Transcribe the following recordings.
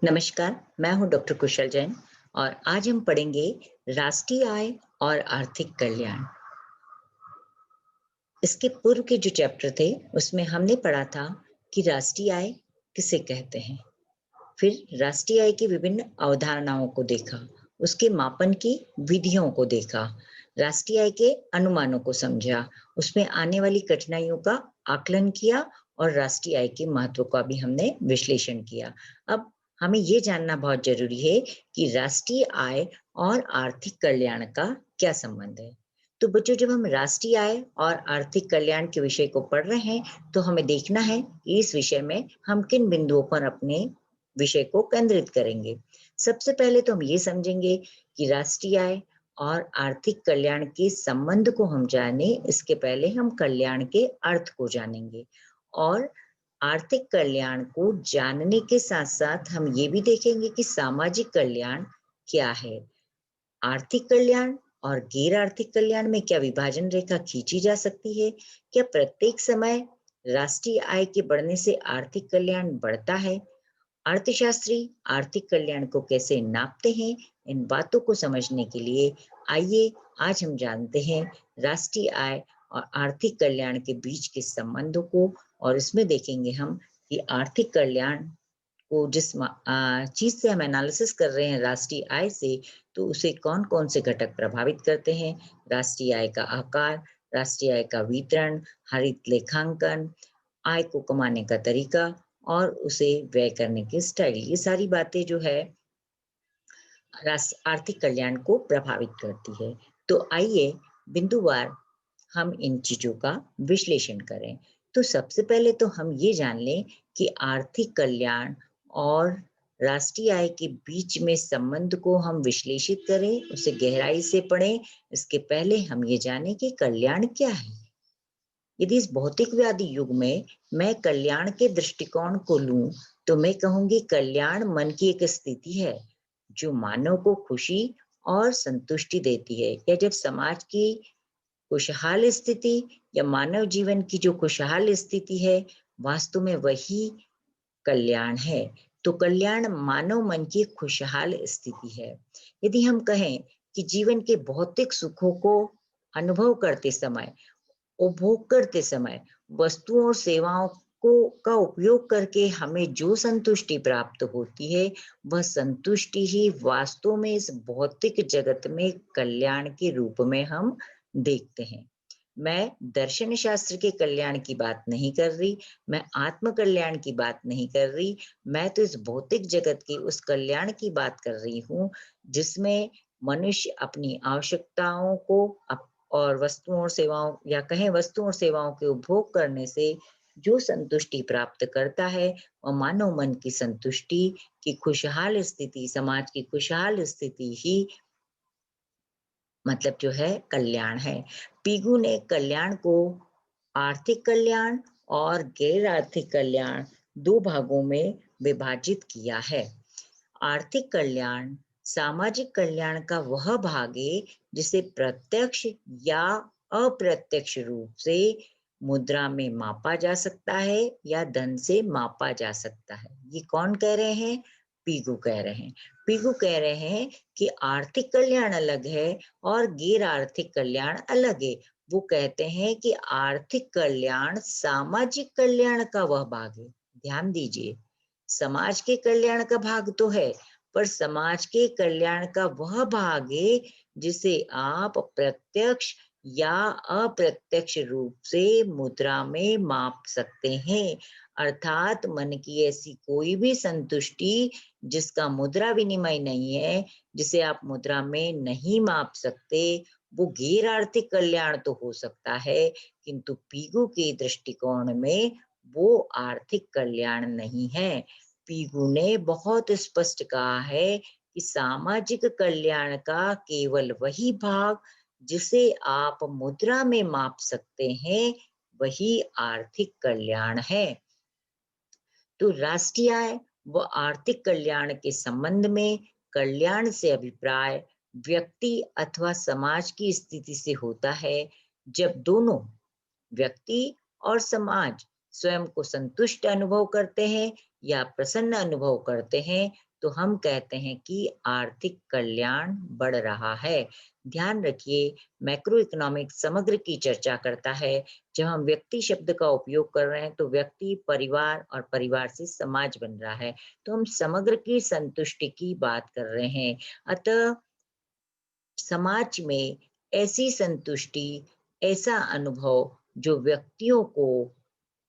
नमस्कार, मैं हूँ डॉक्टर कुशल जैन और आज हम पढ़ेंगे राष्ट्रीय आय और आर्थिक कल्याण। इसके पूर्व के जो चैप्टर थे, उसमें हमने पढ़ा था कि राष्ट्रीय आय किसे कहते हैं। फिर राष्ट्रीय आय की विभिन्न अवधारणाओं को देखा, उसके मापन की विधियों को देखा, राष्ट्रीय आय के अनुमानों को समझा, उसमें आने वाली कठिनाइयों का आकलन किया और राष्ट्रीय आय के महत्व का भी हमने विश्लेषण किया। अब हमें ये जानना बहुत जरूरी है कि राष्ट्रीय आय और आर्थिक कल्याण का क्या संबंध है। तो बच्चों, जब हम राष्ट्रीय आय और आर्थिक कल्याण के विषय को पढ़ रहे हैं, तो हमें देखना है कि इस विषय में हम किन बिंदुओं पर अपने विषय को केंद्रित करेंगे। सबसे पहले तो हम ये समझेंगे कि राष्ट्रीय आय और आर्थिक कल्याण के संबंध को हम जाने, इसके पहले हम कल्याण के अर्थ को जानेंगे और आर्थिक कल्याण को जानने के साथ साथ हम ये भी देखेंगे कि सामाजिक कल्याण क्या है। आर्थिक कल्याण और गैर आर्थिक कल्याण में क्या विभाजन रेखा खींची जा सकती है? क्या प्रत्येक समय राष्ट्रीय आय के बढ़ने से आर्थिक कल्याण बढ़ता है? अर्थशास्त्री आर्थिक कल्याण को कैसे नापते हैं? इन बातों को समझने के लिए आइए आज हम जानते हैं राष्ट्रीय आय और आर्थिक कल्याण के बीच के संबंधों को। और इसमें देखेंगे हम कि आर्थिक कल्याण को जिस चीज से हम एनालिसिस कर रहे हैं राष्ट्रीय आय से, तो उसे कौन कौन से घटक प्रभावित करते हैं। राष्ट्रीय आय का आकार, राष्ट्रीय आय का वितरण, हरित लेखांकन, आय को कमाने का तरीका और उसे व्यय करने की स्टाइल, ये सारी बातें जो है आर्थिक कल्याण को प्रभावित करती है। तो आइए बिंदुवार हम इन चीजों का विश्लेषण करें। तो सबसे पहले तो हम ये जान लें कि आर्थिक कल्याण और राष्ट्रीय आय के बीच में संबंध को हम विश्लेषित करें, उसे गहराई से पढ़ें। इसके पहले हम ये जानें कि कल्याण क्या है। यदि इस भौतिकवादी युग में मैं कल्याण के दृष्टिकोण को लूं, तो मैं कहूंगी कल्याण मन की एक स्थिति है जो मानव को खुशी और संतुष्टि देती है। या जब समाज की खुशहाल स्थिति या मानव जीवन की जो खुशहाल स्थिति है, वास्तव में वही कल्याण है। तो कल्याण मानव मन की खुशहाल स्थिति है। यदि हम कहें कि जीवन के भौतिक सुखों को अनुभव करते समय, उपभोग करते समय, वस्तुओं और सेवाओं को का उपयोग करके हमें जो संतुष्टि प्राप्त होती है, वह संतुष्टि ही वास्तव में इस भौतिक जगत में कल्याण के रूप में हम देखते हैं। मैं दर्शन शास्त्र के कल्याण की बात नहीं कर रही, मैं आत्म कल्याण की बात नहीं कर रही, मैं तो इस भौतिक जगत के उस कल्याण की बात कर रही हूँ, जिसमें मनुष्य अपनी आवश्यकताओं को और वस्तुओं और सेवाओं, या कहें वस्तुओं और सेवाओं के उपभोग करने से जो संतुष्टि प्राप्त करता है, वह मानव मन की संतुष्टि की खुशहाल स्थिति, समाज की खुशहाल स्थिति ही मतलब जो है कल्याण है। पीगू ने कल्याण को आर्थिक कल्याण और गैर आर्थिक कल्याण दो भागों में विभाजित किया है। आर्थिक कल्याण सामाजिक कल्याण का वह भाग है जिसे प्रत्यक्ष या अप्रत्यक्ष रूप से मुद्रा में मापा जा सकता है या धन से मापा जा सकता है। ये कौन कह रहे हैं? पीगू कह रहे हैं। पीगू कह रहे हैं कि आर्थिक कल्याण अलग है और गैर आर्थिक कल्याण अलग है। वो कहते हैं कि आर्थिक कल्याण सामाजिक कल्याण का वह भाग है। ध्यान दीजिए, समाज के कल्याण का भाग तो है, पर समाज के कल्याण का वह भाग है जिसे आप प्रत्यक्ष या अप्रत्यक्ष रूप से मुद्रा में माप सकते हैं। अर्थात मन की ऐसी कोई भी संतुष्टि जिसका मुद्रा विनिमय नहीं है, जिसे आप मुद्रा में नहीं माप सकते, वो गैर आर्थिक कल्याण तो हो सकता है, किंतु पीगू के दृष्टिकोण में वो आर्थिक कल्याण नहीं है। पीगू ने बहुत स्पष्ट कहा है कि सामाजिक कल्याण का केवल वही भाग जिसे आप मुद्रा में माप सकते हैं, वही आर्थिक कल्याण है। तो राष्ट्रीय आय व आर्थिक कल्याण के संबंध में कल्याण से अभिप्राय व्यक्ति अथवा समाज की स्थिति से होता है, जब दोनों व्यक्ति और समाज स्वयं को संतुष्ट अनुभव करते हैं या प्रसन्न अनुभव करते हैं, तो हम कहते हैं कि आर्थिक कल्याण बढ़ रहा है। ध्यान रखिए, मैक्रो इकोनॉमिक समग्र की चर्चा करता है। जब हम व्यक्ति शब्द का उपयोग कर रहे हैं तो व्यक्ति, परिवार और परिवार से समाज बन रहा है। तो हम समग्र की संतुष्टि की बात कर रहे हैं। अतः समाज में ऐसी संतुष्टि, ऐसा अनुभव जो व्यक्तियों को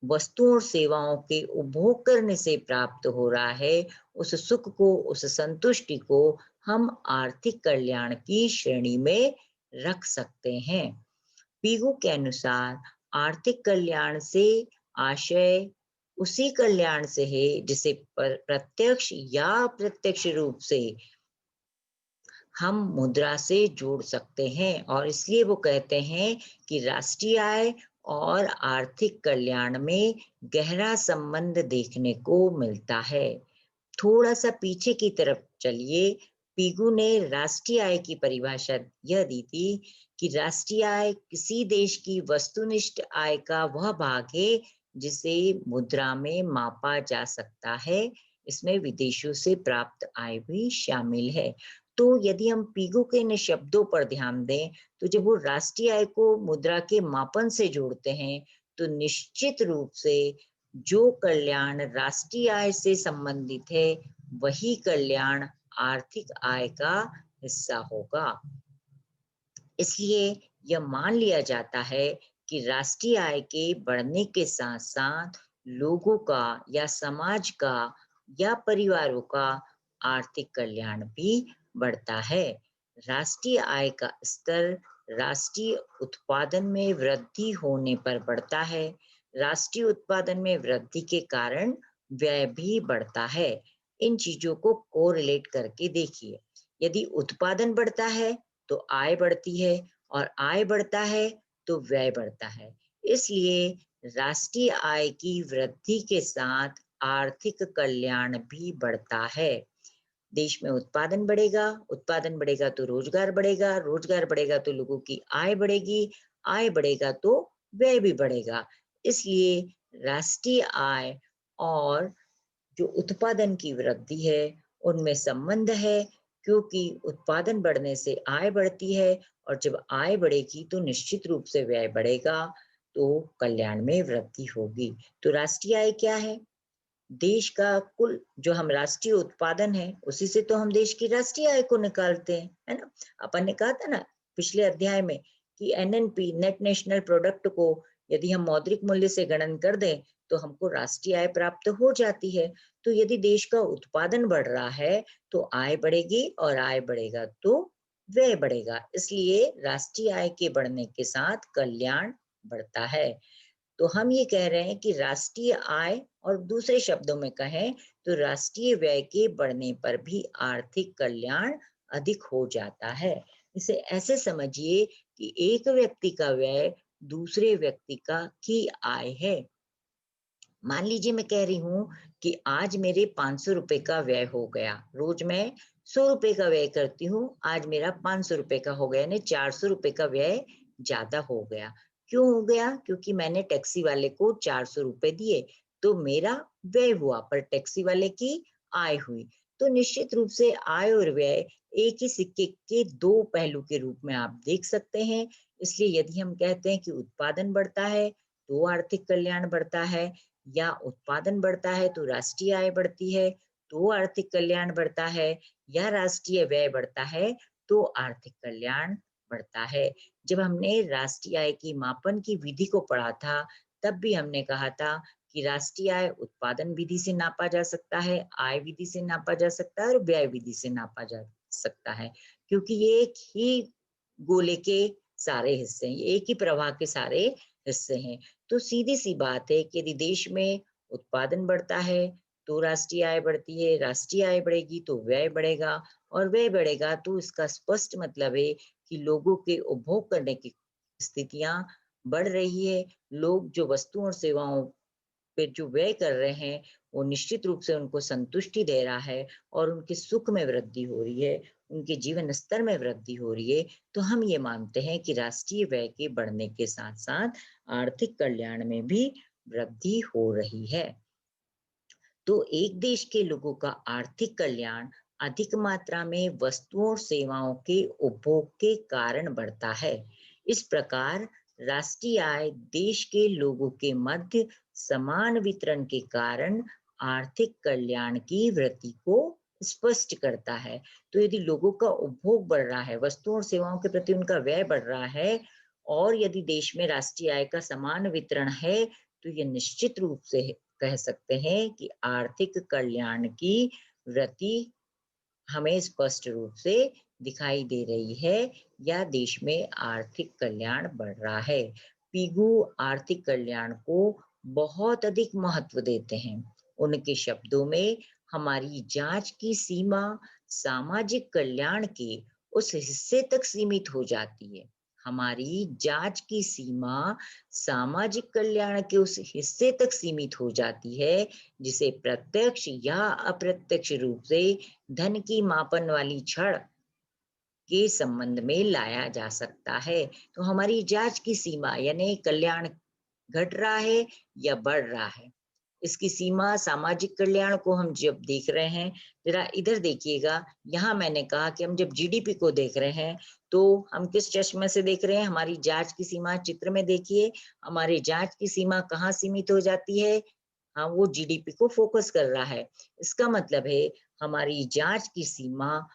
वस्तुओं और सेवाओं के उपभोग करने से प्राप्त हो रहा है, उस सुख को, उस संतुष्टि को हम आर्थिक कल्याण की श्रेणी में रख सकते हैं। पीगू के अनुसार आर्थिक कल्याण से आशय उसी कल्याण से है जिसे प्रत्यक्ष या अप्रत्यक्ष रूप से हम मुद्रा से जोड़ सकते हैं, और इसलिए वो कहते हैं कि राष्ट्रीय आय और आर्थिक कल्याण में गहरा संबंध देखने को मिलता है। थोड़ा सा पीछे की तरफ चलिए। पीगू ने राष्ट्रीय आय की परिभाषा यह दी थी कि राष्ट्रीय आय किसी देश की वस्तुनिष्ठ आय का वह भाग है जिसे मुद्रा में मापा जा सकता है। इसमें विदेशों से प्राप्त आय भी शामिल है। तो यदि हम पीगू के इन शब्दों पर ध्यान दें, तो जब वो राष्ट्रीय आय को मुद्रा के मापन से जोड़ते हैं, तो निश्चित रूप से जो कल्याण राष्ट्रीय आय से संबंधित है, वही कल्याण आर्थिक आय का हिस्सा होगा। इसलिए यह मान लिया जाता है कि राष्ट्रीय आय के बढ़ने के साथ साथ लोगों का या समाज का या परिवारों का आर्थिक कल्याण भी बढ़ता है। राष्ट्रीय आय का स्तर राष्ट्रीय उत्पादन में वृद्धि होने पर बढ़ता है। राष्ट्रीय उत्पादन में वृद्धि के कारण व्यय भी बढ़ता है। इन चीजों को कोरिलेट करके देखिए। यदि उत्पादन बढ़ता है तो आय बढ़ती है, और आय बढ़ता है तो व्यय बढ़ता है। इसलिए राष्ट्रीय आय की वृद्धि के साथ आर्थिक कल्याण भी बढ़ता है। देश में उत्पादन बढ़ेगा तो रोजगार बढ़ेगा, रोजगार बढ़ेगा तो लोगों की आय बढ़ेगी, आय बढ़ेगा तो व्यय भी बढ़ेगा। इसलिए राष्ट्रीय आय और जो उत्पादन की वृद्धि है, उनमें संबंध है, क्योंकि उत्पादन बढ़ने से आय बढ़ती है, और जब आय बढ़ेगी तो निश्चित रूप से व्यय बढ़ेगा, तो कल्याण में वृद्धि होगी। तो राष्ट्रीय आय क्या है? देश का कुल जो हम राष्ट्रीय उत्पादन है, उसी से तो हम देश की राष्ट्रीय आय को निकालते हैं, है ना? अपन ने कहा था ना पिछले अध्याय में कि एनएनपी, नेट नेशनल प्रोडक्ट को यदि हम मौद्रिक मूल्य से गणन कर दें तो हमको राष्ट्रीय आय प्राप्त हो जाती है। तो यदि देश का उत्पादन बढ़ रहा है तो आय बढ़ेगी, और आय बढ़ेगा तो व्यय बढ़ेगा। इसलिए राष्ट्रीय आय के बढ़ने के साथ कल्याण बढ़ता है। तो हम ये कह रहे हैं कि राष्ट्रीय आय, और दूसरे शब्दों में कहें तो राष्ट्रीय व्यय के बढ़ने पर भी आर्थिक कल्याण अधिक हो जाता है। इसे ऐसे समझिए कि एक व्यक्ति का व्यय दूसरे व्यक्ति का की आय है। मान लीजिए मैं कह रही हूँ कि आज मेरे 500 रुपए का व्यय हो गया। रोज मैं 100 रुपए का व्यय करती हूँ, आज मेरा 500 रुपए का हो गया, यानी 400 रुपए का व्यय ज्यादा हो गया। क्यों हो गया? क्योंकि मैंने टैक्सी वाले को 400 रुपए दिए, तो मेरा व्यय हुआ, पर टैक्सी वाले की आय हुई। तो निश्चित रूप से आय और व्यय एक ही सिक्के के दो पहलू के रूप में आप देख सकते हैं। इसलिए यदि हम कहते हैं कि उत्पादन बढ़ता है तो आर्थिक कल्याण बढ़ता है, या उत्पादन बढ़ता है तो राष्ट्रीय आय बढ़ती है तो आर्थिक कल्याण बढ़ता है, या राष्ट्रीय व्यय बढ़ता है तो आर्थिक कल्याण बढ़ता है। जब हमने राष्ट्रीय आय की मापन की विधि को पढ़ा था, तब भी हमने कहा था कि राष्ट्रीय आय उत्पादन विधि से नापा जा सकता है, आय विधि से नापा जा सकता है, और व्यय विधि से नापा जा सकता है, क्योंकि ये एक ही गोले के सारे हिस्से हैं, ये एक ही प्रवाह के सारे हिस्से हैं। तो सीधी सी बात है कि यदि देश में उत्पादन बढ़ता है तो राष्ट्रीय आय बढ़ती है, राष्ट्रीय आय बढ़ेगी तो व्यय बढ़ेगा, और व्यय बढ़ेगा तो इसका स्पष्ट मतलब है कि लोगों के उपभोग करने की स्थितियां बढ़ रही है। लोग जो वस्तुओं और सेवाओं पे जो व्यय कर रहे हैं, वो निश्चित रूप से उनको संतुष्टि दे रहा है, और उनके सुख में वृद्धि हो रही है, उनके जीवन स्तर में वृद्धि हो रही है। तो हम ये मानते हैं कि राष्ट्रीय व्यय के बढ़ने के साथ साथ आर्थिक कल्याण में भी वृद्धि हो रही है। तो एक देश के लोगों का आर्थिक कल्याण अधिक मात्रा में वस्तुओं और सेवाओं के उपभोग के कारण बढ़ता है। इस प्रकार राष्ट्रीय आय देश के लोगों के मध्य समान वितरण के कारण आर्थिक कल्याण की वृद्धि को स्पष्ट करता है। तो यदि लोगों का उपभोग बढ़ रहा है, वस्तुओं और सेवाओं के प्रति उनका व्यय बढ़ रहा है, और यदि देश में राष्ट्रीय आय का समान वितरण है, तो ये निश्चित रूप से कह सकते हैं कि आर्थिक कल्याण की वृद्धि हमें स्पष्ट रूप से दिखाई दे रही है, या देश में आर्थिक कल्याण बढ़ रहा है। पीगू आर्थिक कल्याण को बहुत अधिक महत्व देते हैं। उनके शब्दों में हमारी जांच की सीमा सामाजिक कल्याण के उस हिस्से तक सीमित हो जाती है। हमारी जांच की सीमा सामाजिक कल्याण के उस हिस्से तक सीमित हो जाती है जिसे प्रत्यक्ष या अप्रत्यक्ष रूप से धन की मापन वाली छड़ के संबंध में लाया जा सकता है। तो हमारी जांच की सीमा यानी कल्याण घट रहा है या बढ़ रहा है, इसकी सीमा सामाजिक कल्याण को हम जब देख रहे हैं, जरा इधर देखिएगा, यहाँ मैंने कहा कि हम जब जीडीपी को देख रहे हैं तो हम किस चश्मे से देख रहे हैं, हमारी जांच की सीमा चित्र में देखिए, हमारी जांच की सीमा कहाँ सीमित हो जाती है, हाँ वो जीडीपी को फोकस कर रहा है। इसका मतलब है हमारी जांच की सीमा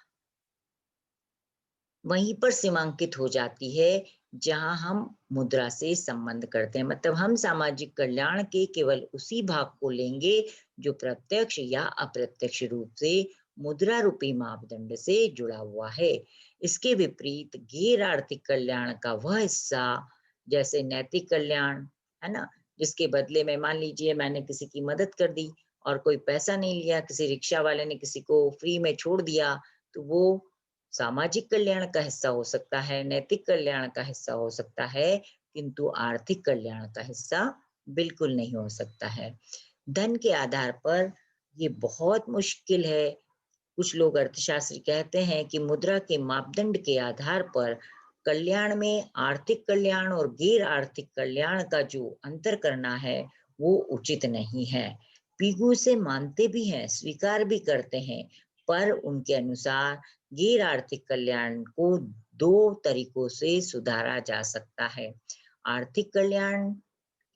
वहीं पर सीमांकित हो जाती है जहां हम मुद्रा से संबंध करते हैं। मतलब हम सामाजिक कल्याण के केवल उसी भाग को लेंगे जो प्रत्यक्ष या अप्रत्यक्ष रूप से मुद्रा रूपी मापदंड से जुड़ा हुआ है। इसके विपरीत गैर आर्थिक कल्याण का वह हिस्सा, जैसे नैतिक कल्याण, है ना, जिसके बदले में मान लीजिए मैंने किसी की मदद कर दी और कोई पैसा नहीं लिया, किसी रिक्शा वाले ने किसी को फ्री में छोड़ दिया, तो वो सामाजिक कल्याण का हिस्सा हो सकता है, नैतिक कल्याण का हिस्सा हो सकता है, किंतु आर्थिक कल्याण का हिस्सा बिल्कुल नहीं हो सकता है। धन के आधार पर ये बहुत मुश्किल है। कुछ लोग अर्थशास्त्री कहते हैं कि मुद्रा के मापदंड के आधार पर कल्याण में आर्थिक कल्याण और गैर आर्थिक कल्याण का जो अंतर करना है वो उचित नहीं है। पीगू से मानते भी हैं, स्वीकार भी करते हैं, पर उनके अनुसार गैर आर्थिक कल्याण को दो तरीकों से सुधारा जा सकता है। आर्थिक कल्याण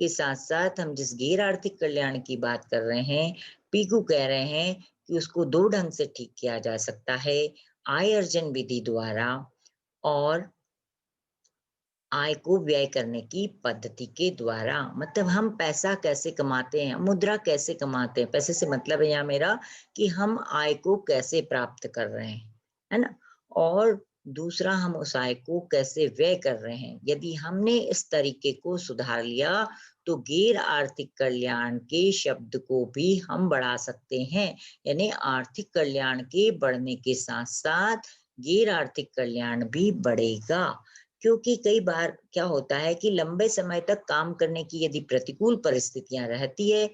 के साथ साथ हम जिस गैर आर्थिक कल्याण की बात कर रहे हैं, पीकू कह रहे हैं कि उसको दो ढंग से ठीक किया जा सकता है, आय अर्जन विधि द्वारा और आय को व्यय करने की पद्धति के द्वारा। मतलब हम पैसा कैसे कमाते हैं, मुद्रा कैसे कमाते हैं, पैसे से मतलब है यहाँ मेरा कि हम आय को कैसे प्राप्त कर रहे हैं, है ना, और दूसरा हम उस आय को कैसे व्यय कर रहे हैं। यदि हमने इस तरीके को सुधार लिया तो गैर आर्थिक कल्याण के शब्द को भी हम बढ़ा सकते हैं, यानी आर्थिक कल्याण के बढ़ने के साथ साथ गैर आर्थिक कल्याण भी बढ़ेगा। क्योंकि कई बार क्या होता है कि लंबे समय तक काम करने की यदि प्रतिकूल परिस्थितियां रहती है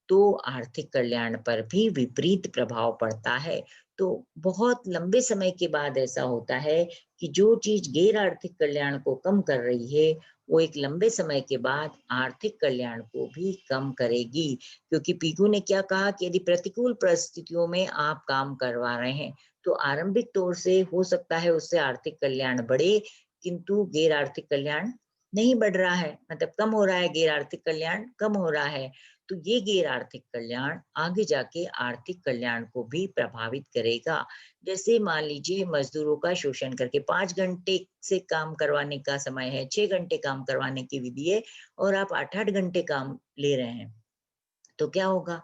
तो आर्थिक कल्याण पर भी विपरीत प्रभाव पड़ता है। तो बहुत लंबे समय के बाद ऐसा होता है कि जो चीज गैर आर्थिक कल्याण को कम कर रही है वो एक लंबे समय के बाद आर्थिक कल्याण को भी कम करेगी। क्योंकि पीगू ने क्या कहा कि यदि प्रतिकूल परिस्थितियों में आप काम करवा रहे हैं तो आरंभिक तौर से हो सकता है उससे आर्थिक कल्याण बढ़े, किंतु गैर आर्थिक कल्याण नहीं बढ़ रहा है, मतलब कम हो रहा है, गैर आर्थिक कल्याण कम हो रहा है। तो ये गैर आर्थिक कल्याण आगे जाके आर्थिक कल्याण को भी प्रभावित करेगा। जैसे मान लीजिए मजदूरों का शोषण करके 5 घंटे से काम करवाने का समय है, 6 घंटे काम करवाने की विधि है, और आप 8-8 घंटे काम ले रहे हैं, तो क्या होगा,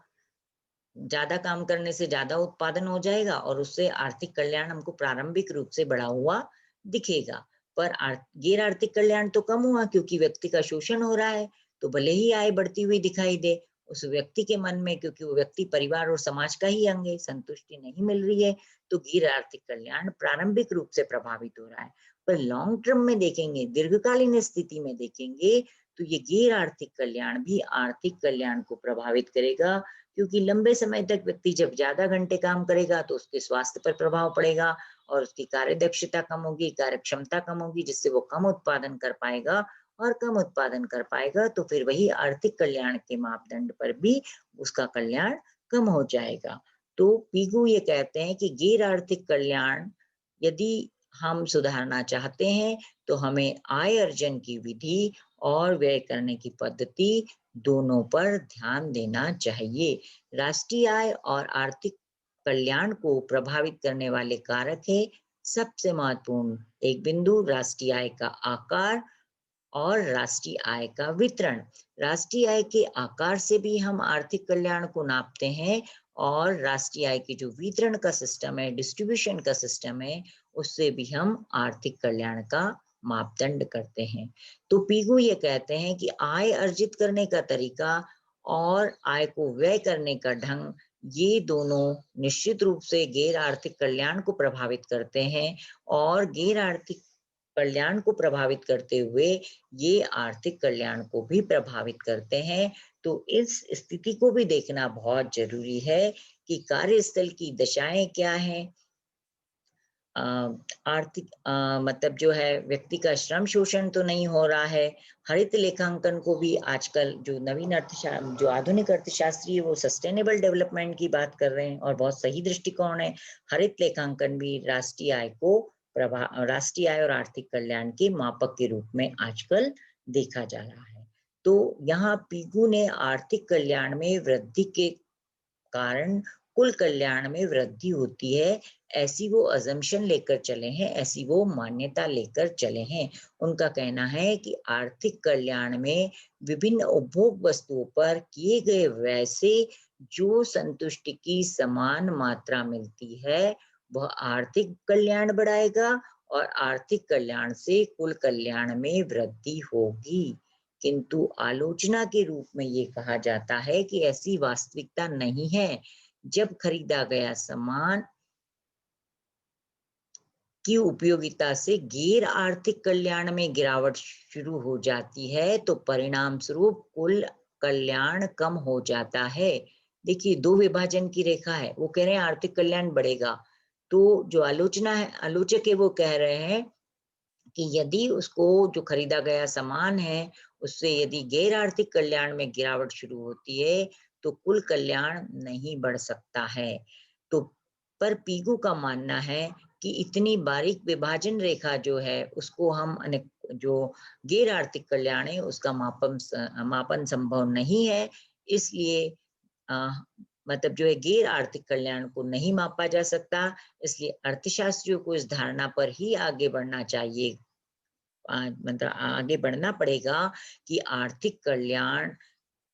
ज्यादा काम करने से ज्यादा उत्पादन हो जाएगा और उससे आर्थिक कल्याण हमको प्रारंभिक रूप से बढ़ा हुआ दिखेगा। पर गैर आर्थिक कल्याण तो कम हुआ क्योंकि व्यक्ति का शोषण हो रहा है। तो भले ही आय बढ़ती हुई दिखाई दे, उस व्यक्ति के मन में, क्योंकि वो व्यक्ति परिवार और समाज का ही अंग है, संतुष्टि नहीं मिल रही है, तो गैर आर्थिक कल्याण प्रारंभिक रूप से प्रभावित हो रहा है। पर लॉन्ग टर्म में देखेंगे, दीर्घकालीन स्थिति में देखेंगे, तो ये गैर आर्थिक कल्याण भी आर्थिक कल्याण को प्रभावित करेगा। क्योंकि लंबे समय तक व्यक्ति जब ज्यादा घंटे काम करेगा तो उसके स्वास्थ्य पर प्रभाव पड़ेगा और उसकी कार्य दक्षता कम होगी, कार्य क्षमता कम होगी, जिससे वो कम उत्पादन कर पाएगा, और कम उत्पादन कर पाएगा तो फिर वही आर्थिक कल्याण के मापदंड पर भी उसका कल्याण कम हो जाएगा। तो पीगू ये कहते हैं कि गैर आर्थिक कल्याण यदि हम सुधारना चाहते हैं तो हमें आय अर्जन की विधि और व्यय करने की पद्धति दोनों पर ध्यान देना चाहिए। राष्ट्रीय आय और आर्थिक कल्याण को प्रभावित करने वाले कारक है। सबसे महत्वपूर्ण एक बिंदु राष्ट्रीय आय का आकार और राष्ट्रीय आय का वितरण। राष्ट्रीय आय के आकार से भी हम आर्थिक कल्याण को नापते हैं और राष्ट्रीय आय के जो वितरण का सिस्टम है, डिस्ट्रीब्यूशन का सिस्टम है, उससे भी हम आर्थिक कल्याण का मापदंड करते हैं। तो पीगू ये कहते हैं कि आय अर्जित करने का तरीका और आय को व्यय करने का ढंग, ये दोनों निश्चित रूप से गैर आर्थिक कल्याण को प्रभावित करते हैं और गैर आर्थिक कल्याण को प्रभावित करते हुए ये आर्थिक कल्याण को भी प्रभावित करते हैं। तो इस स्थिति को भी देखना बहुत जरूरी है कि कार्यस्थल की दशाएं क्या हैं। आर्थिक मतलब जो है व्यक्ति का श्रम शोषण तो नहीं हो रहा है। हरित लेखांकन को भी आजकल जो नवीन जो आधुनिक अर्थशास्त्री है वो सस्टेनेबल डेवलपमेंट की बात कर रहे हैं और बहुत सही दृष्टिकोण है। हरित लेखांकन भी राष्ट्रीय आय को राष्ट्रीय आय और आर्थिक कल्याण के मापक के रूप में आजकल देखा जा रहा है। तो यहाँ पीगू ने आर्थिक कल्याण में वृद्धि के कारण कुल कल्याण में वृद्धि होती है, ऐसी वो अजम्पशन लेकर चले हैं, ऐसी वो मान्यता लेकर चले हैं। उनका कहना है कि आर्थिक कल्याण में विभिन्न उपभोग वस्तुओं पर किए गए व्यय से जो संतुष्टि की समान मात्रा मिलती है वह आर्थिक कल्याण बढ़ाएगा और आर्थिक कल्याण से कुल कल्याण में वृद्धि होगी। किंतु आलोचना के रूप में ये कहा जाता है कि ऐसी वास्तविकता नहीं है। जब खरीदा गया सामान की उपयोगिता से गैर आर्थिक कल्याण में गिरावट शुरू हो जाती है तो परिणाम स्वरूप कुल कल्याण कम हो जाता है। देखिए, दो विभाजन की रेखा है, वो कह रहे हैं आर्थिक कल्याण बढ़ेगा। तो जो आलोचक है वो कह रहे हैं कि यदि उसको जो खरीदा गया सामान है उससे यदि गैर आर्थिक कल्याण में गिरावट शुरू होती है तो कुल कल्याण नहीं बढ़ सकता है। तो पर पीगू का मानना है कि इतनी बारीक विभाजन रेखा जो है उसको हम जो गैर आर्थिक कल्याण है उसका मापन संभव नहीं है। इसलिए अ, मतलब जो है गैर आर्थिक कल्याण को नहीं मापा जा सकता। इसलिए अर्थशास्त्रियों को इस धारणा पर ही आगे बढ़ना चाहिए, मतलब आगे बढ़ना पड़ेगा कि आर्थिक कल्याण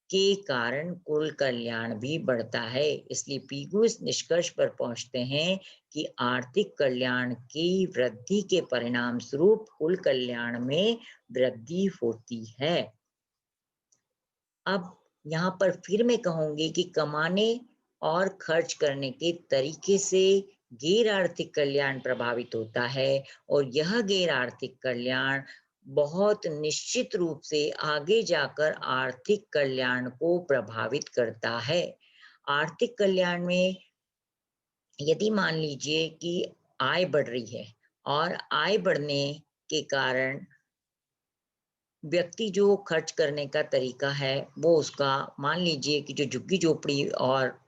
के कारण कुल कल्याण भी बढ़ता है। इसलिए पीगू इस निष्कर्ष पर पहुंचते हैं कि आर्थिक कल्याण की वृद्धि के परिणाम स्वरूप कुल कल्याण में वृद्धि होती है। अब यहाँ पर फिर मैं कहूंगी कि कमाने और खर्च करने के तरीके से गैर आर्थिक कल्याण प्रभावित होता है और यह गैर आर्थिक कल्याण बहुत निश्चित रूप से आगे जाकर आर्थिक कल्याण को प्रभावित करता है। आर्थिक कल्याण में यदि मान लीजिए कि आय बढ़ रही है और आय बढ़ने के कारण व्यक्ति जो खर्च करने का तरीका है वो उसका, मान लीजिए कि जो झुग्गी झोपड़ी और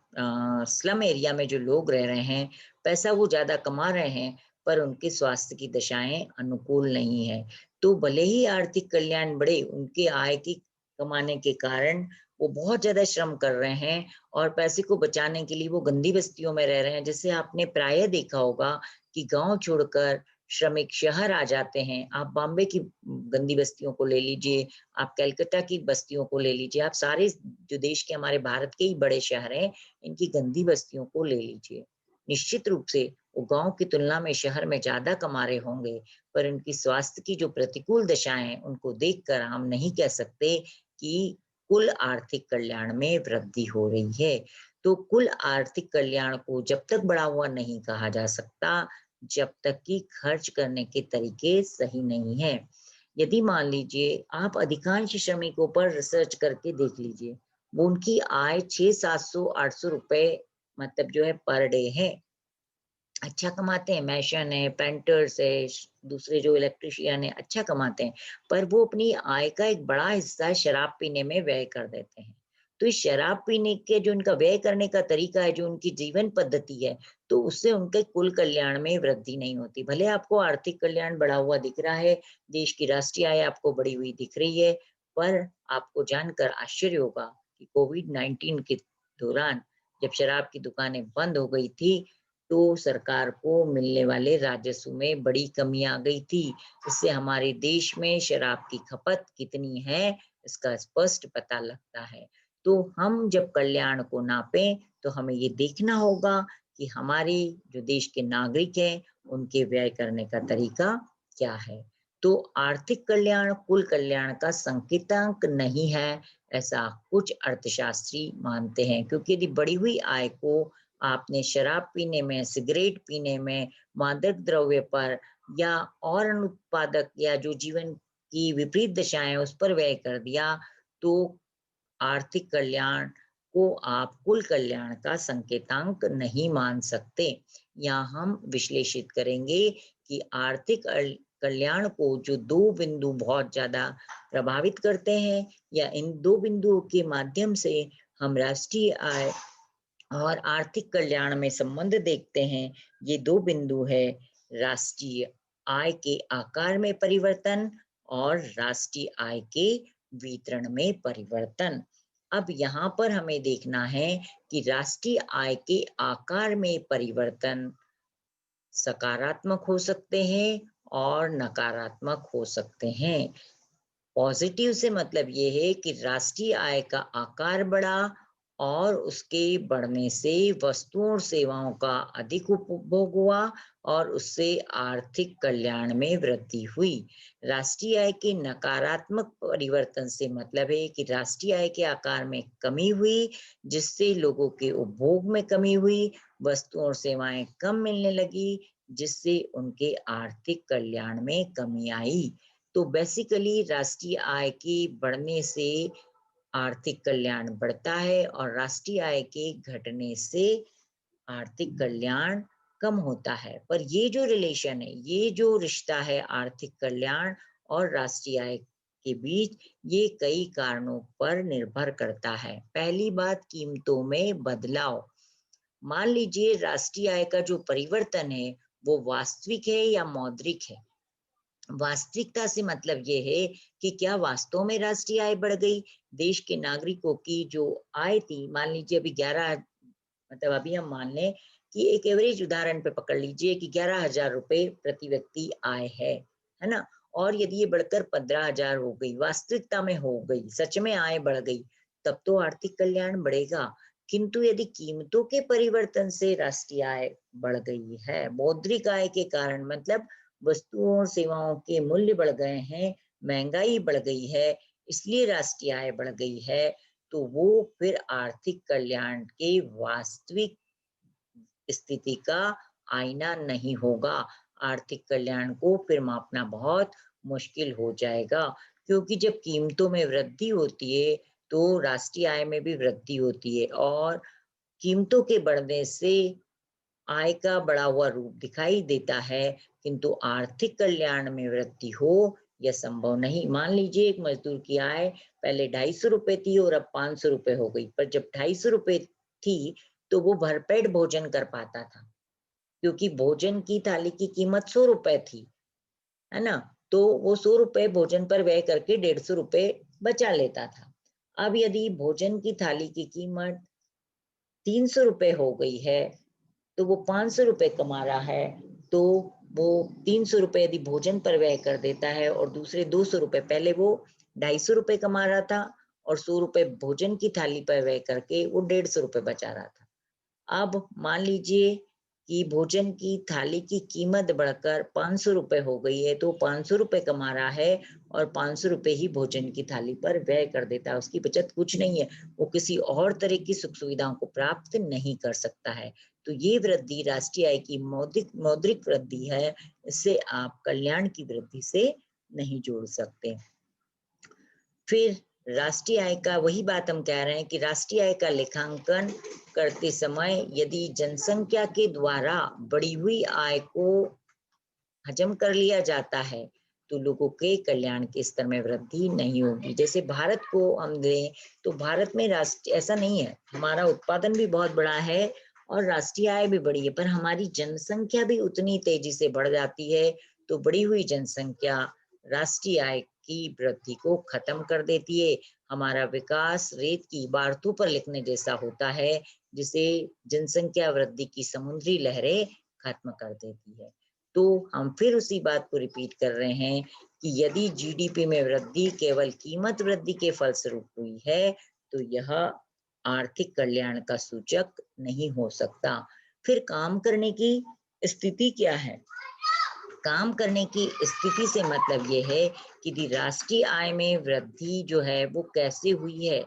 स्लम एरिया में जो लोग रह रहे हैं, पैसा वो ज्यादा कमा रहे हैं पर उनके स्वास्थ्य की दशाएं अनुकूल नहीं है। तो भले ही आर्थिक कल्याण बढ़े, उनके आय की कमाने के कारण वो बहुत ज्यादा श्रम कर रहे हैं और पैसे को बचाने के लिए वो गंदी बस्तियों में रह रहे हैं। जैसे आपने प्रायः देखा होगा कि गांव छोड़कर श्रमिक शहर आ जाते हैं। आप बॉम्बे की गंदी बस्तियों को ले लीजिए, आप कलकत्ता की बस्तियों को ले लीजिए, आप सारे जो देश के हमारे भारत के ही बड़े शहर हैं इनकी गंदी बस्तियों को ले लीजिए। निश्चित रूप से वो गांव की तुलना में शहर में ज्यादा कमा रहे होंगे पर उनकी स्वास्थ्य की जो प्रतिकूल दशाएं हैं उनको देखकर हम नहीं कह सकते कि कुल आर्थिक कल्याण में वृद्धि हो रही है। तो कुल आर्थिक कल्याण को जब तक बढ़ा हुआ नहीं कहा जा सकता जब तक कि खर्च करने के तरीके सही नहीं है। यदि मान लीजिए आप अधिकांश श्रमिकों पर रिसर्च करके देख लीजिए, वो उनकी आय 600-700-800 रुपए मतलब जो है पर डे है, अच्छा कमाते हैं, मैशन है, पेंटर्स है, दूसरे जो इलेक्ट्रिशियन है अच्छा कमाते हैं, पर वो अपनी आय का एक बड़ा हिस्सा शराब पीने में व्यय कर देते हैं। तो इस शराब पीने के जो इनका व्यय करने का तरीका है, जो उनकी जीवन पद्धति है, तो उससे उनके कुल कल्याण में वृद्धि नहीं होती। भले आपको आर्थिक कल्याण बढ़ा हुआ दिख रहा है, देश की राष्ट्रीय आय आपको बढ़ी हुई दिख रही है, पर आपको जानकर आश्चर्य होगा कि कोविड-19 के दौरान जब शराब की दुकानें बंद हो गई थी, तो सरकार को मिलने वाले राजस्व में बड़ी कमी आ गई थी। इससे हमारे देश में शराब की खपत कितनी है, इसका स्पष्ट पता लगता है। तो हम जब कल्याण को नापें, तो हमें ये देखना होगा कि हमारे जो देश के नागरिक हैं, उनके व्यय करने का तरीका क्या है। तो आर्थिक कल्याण कुल कल्याण का संकेतांक नहीं है, ऐसा कुछ अर्थशास्त्री मानते हैं, क्योंकि यदि बढ़ी हुई आय को आपने शराब पीने में, सिगरेट पीने में, मादक द्रव्य पर या और अनुत्पादक या जो जीवन की विपरीत दशाएं उस पर व्यय कर दिया, तो आर्थिक कल्याण को आप कुल कल्याण का संकेतांक नहीं मान सकते। यहाँ हम विश्लेषित करेंगे कि आर्थिक कल्याण को जो दो बिंदु बहुत ज्यादा प्रभावित करते हैं, या इन दो बिंदुओं के माध्यम से हम राष्ट्रीय आय और आर्थिक कल्याण में संबंध देखते हैं। ये दो बिंदु है राष्ट्रीय आय के आकार में परिवर्तन और राष्ट्रीय आय के वितरण में परिवर्तन। अब यहाँ पर हमें देखना है कि राष्ट्रीय आय के आकार में परिवर्तन सकारात्मक हो सकते हैं और नकारात्मक हो सकते हैं। पॉजिटिव से मतलब ये है कि राष्ट्रीय आय का आकार बढ़ा और उसके बढ़ने से वस्तुओं और सेवाओं का अधिक उपभोग हुआ और उससे आर्थिक कल्याण में वृद्धि हुई। राष्ट्रीय आय के नकारात्मक परिवर्तन से मतलब है कि राष्ट्रीय आय के आकार में कमी हुई, जिससे लोगों के उपभोग में कमी हुई, वस्तुओं और सेवाएं कम मिलने लगी, जिससे उनके आर्थिक कल्याण में कमी आई। तो बेसिकली राष्ट्रीय आय के बढ़ने से आर्थिक कल्याण बढ़ता है और राष्ट्रीय आय के घटने से आर्थिक कल्याण कम होता है। पर ये जो रिलेशन है, ये जो रिश्ता है आर्थिक कल्याण और राष्ट्रीय आय के बीच, ये कई कारणों पर निर्भर करता है। पहली बात, कीमतों में बदलाव। मान लीजिए राष्ट्रीय आय का जो परिवर्तन है वो वास्तविक है या मौद्रिक है। वास्तविकता से मतलब ये है कि क्या वास्तव में राष्ट्रीय आय बढ़ गई। देश के नागरिकों की जो आय थी, मान लीजिए अभी 11, मतलब अभी हम मान लें कि एक एवरेज उदाहरण पे पकड़ लीजिए कि 11,000 रुपए प्रति व्यक्ति आय है ना। और यदि ये बढ़कर 15,000 हो गई, वास्तविकता में हो गई, सच में आय बढ़ गई, तब तो आर्थिक कल्याण बढ़ेगा। किंतु यदि कीमतों के परिवर्तन से राष्ट्रीय आय बढ़ गई है, मौद्रिक आय के कारण, मतलब वस्तुओं और सेवाओं के मूल्य बढ़ गए हैं, महंगाई बढ़ गई है, इसलिए राष्ट्रीय आय बढ़ गई है, तो वो फिर आर्थिक कल्याण के वास्तविक स्थिति का आईना नहीं होगा। आर्थिक कल्याण को फिर मापना बहुत मुश्किल हो जाएगा, क्योंकि जब कीमतों में वृद्धि होती है तो राष्ट्रीय आय में भी वृद्धि होती है, और कीमतों के बढ़ने से आय का बढ़ा हुआ रूप दिखाई देता है, किंतु आर्थिक कल्याण में वृद्धि हो यह संभव नहीं। मान लीजिए एक मजदूर की आय पहले 250 रुपए थी और अब 500 रुपए हो गई, पर जब 250 रुपए थी तो वो भरपेट भोजन कर पाता था, क्योंकि भोजन की थाली की कीमत 100 रुपए थी, है ना। तो वो 100 रुपए भोजन पर व्यय करके 150 रुपए बचा लेता था। अब यदि भोजन की थाली की कीमत 300 रुपए हो गई है, तो वो 500 रुपए कमा रहा है, तो वो 300 रुपए यदि भोजन पर व्यय कर देता है और दूसरे 200 रुपए, पहले वो 250 रुपए कमा रहा था और 100 रुपए भोजन की थाली पर व्यय करके वो 150 रुपए बचा रहा था। अब मान लीजिए कि भोजन की थाली की कीमत बढ़कर 500 रुपए हो गई है, तो 500 रुपए कमा रहा है और 500 रुपए ही भोजन की थाली पर व्यय कर देता है। उसकी बचत कुछ नहीं है, वो किसी और तरह की सुख सुविधाओं को प्राप्त नहीं कर सकता है। तो ये वृद्धि राष्ट्रीय आय की मौद्रिक मौद्रिक वृद्धि है, इससे आप कल्याण की वृद्धि से नहीं जोड़ सकते। फिर राष्ट्रीय आय का, वही बात हम कह रहे हैं कि राष्ट्रीय आय का लेखांकन करते समय यदि जनसंख्या के द्वारा बढ़ी हुई आय को हजम कर लिया जाता है, तो लोगों के कल्याण के स्तर में वृद्धि नहीं होगी। जैसे भारत को हम दें तो भारत में राष्ट्र ऐसा नहीं है, हमारा उत्पादन भी बहुत बड़ा है और राष्ट्रीय आय भी बड़ी है, पर हमारी जनसंख्या भी उतनी तेजी से बढ़ जाती है। तो बढ़ी हुई जनसंख्या राष्ट्रीय आय की वृद्धि को खत्म कर देती है। हमारा विकास रेत की इबारतों पर लिखने जैसा होता है, जिसे जनसंख्या वृद्धि की समुद्री लहरें खत्म कर देती है। तो हम फिर उसी बात को रिपीट कर रहे हैं कि यदि जीडीपी में वृद्धि केवल कीमत वृद्धि के फलस्वरूप हुई है, तो यह आर्थिक कल्याण का सूचक नहीं हो सकता। फिर काम करने की स्थिति क्या है? काम करने की स्थिति से मतलब ये है कि राष्ट्रीय आय में वृद्धि जो है वो कैसे हुई है।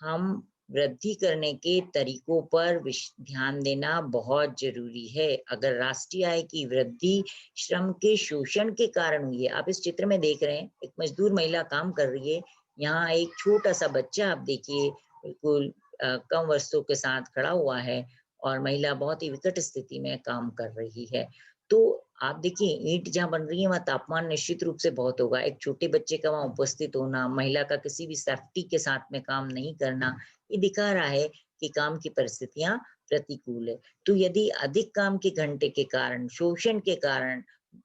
हम वृद्धि करने के तरीकों पर ध्यान देना बहुत जरूरी है। अगर राष्ट्रीय आय की वृद्धि श्रम के शोषण के कारण हुई है, आप इस चित्र में देख रहे हैं एक मजदूर महिला काम कर रही है, यहाँ एक छोटा सा बच्चा आप देखिए बिल्कुल कम वस्तुओं के साथ खड़ा हुआ है और महिला बहुत ही विकट स्थिति में काम कर रही है। तो आप देखिए ईंट जहाँ बन रही है वहाँ तापमान निश्चित रूप से बहुत होगा, एक छोटे बच्चे का वहाँ उपस्थित होना, महिला का किसी भी सेफ्टी के साथ में काम नहीं करना, ये दिखा रहा है कि काम की परिस्थितियां प्रतिकूल है। तो यदि अधिक काम के घंटे के कारण, शोषण के कारण,